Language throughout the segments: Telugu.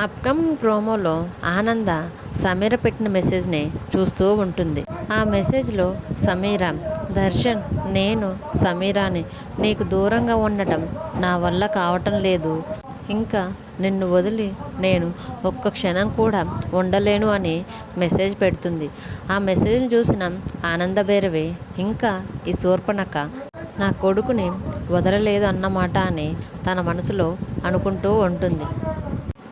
అప్కమింగ్ ప్రోమోలో ఆనంద సమీర పెట్టిన మెసేజ్ని చూస్తూ ఉంటుంది. ఆ మెసేజ్లో సమీర, దర్శన్, నేను సమీరాని నీకు దూరంగా ఉండటం నా వల్ల కావటం లేదు. ఇంకా నిన్ను వదిలి నేను ఒక్క క్షణం కూడా ఉండలేను అని మెసేజ్ పెడుతుంది. ఆ మెసేజ్ని చూసిన ఆనందభైరవి ఇంకా ఈ శూర్పణఖ నా కొడుకుని వదలలేదు అన్నమాట అని తన మనసులో అనుకుంటూ ఉంటుంది.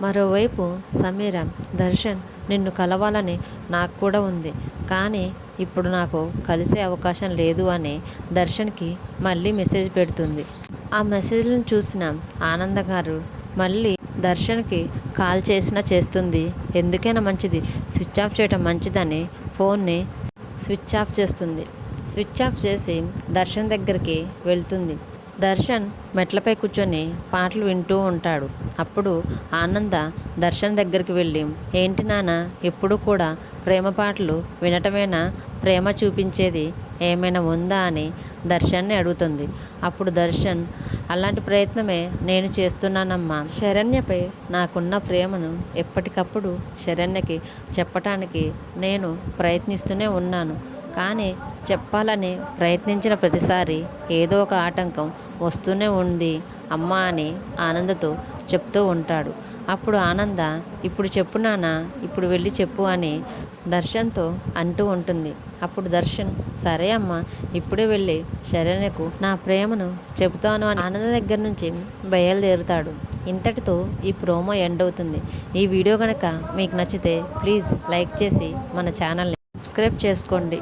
మరోవైపు సమీర, దర్శన్ నిన్ను కలవాలని నాకు కూడా ఉంది, కానీ ఇప్పుడు నాకు కలిసే అవకాశం లేదు అని దర్శన్కి మళ్ళీ మెసేజ్ పెడుతుంది. ఆ మెసేజ్లను చూసిన ఆనంద గారు మళ్ళీ దర్శన్కి కాల్ చేసినా చేస్తుంది. ఎందుకైనా మంచిది స్విచ్ ఆఫ్ చేయడం మంచిదని ఫోన్ని స్విచ్ ఆఫ్ చేస్తుంది. స్విచ్ ఆఫ్ చేసి దర్శన్ దగ్గరికి వెళ్తుంది. దర్శన్ మెట్లపై కూర్చొని పాటలు వింటూ ఉంటాడు. అప్పుడు ఆనంద దర్శన్ దగ్గరికి వెళ్ళి, ఏంటి నాన్న ఎప్పుడు కూడా ప్రేమ పాటలు వినటమేనా ప్రేమ చూపించేది ఏమైనా ఉందా అని దర్శన్ని అడుగుతుంది. అప్పుడు దర్శన్, అలాంటి ప్రయత్నమే నేను చేస్తున్నానమ్మా. శరణ్యపై నాకున్న ప్రేమను ఎప్పటికప్పుడు శరణ్యకి చెప్పటానికి నేను ప్రయత్నిస్తూనే ఉన్నాను. కానీ చెప్పాలని ప్రయత్నించిన ప్రతిసారి ఏదో ఒక ఆటంకం వస్తూనే ఉంది అమ్మా అని ఆనందతో చెప్తూ ఉంటాడు. అప్పుడు ఆనంద, ఇప్పుడు చెప్పు నాన్న, ఇప్పుడు వెళ్ళి చెప్పు అని దర్శన్తో అంటూ ఉంటుంది. అప్పుడు దర్శన్, సరే అమ్మ, ఇప్పుడే వెళ్ళి శరణ్యకు నా ప్రేమను చెబుతాను అని ఆనంద దగ్గర నుంచి బయలుదేరుతాడు. ఇంతటితో ఈ ప్రోమో ఎండ్ అవుతుంది. ఈ వీడియో కనుక మీకు నచ్చితే ప్లీజ్ లైక్ చేసి మన ఛానల్ని సబ్స్క్రైబ్ చేసుకోండి.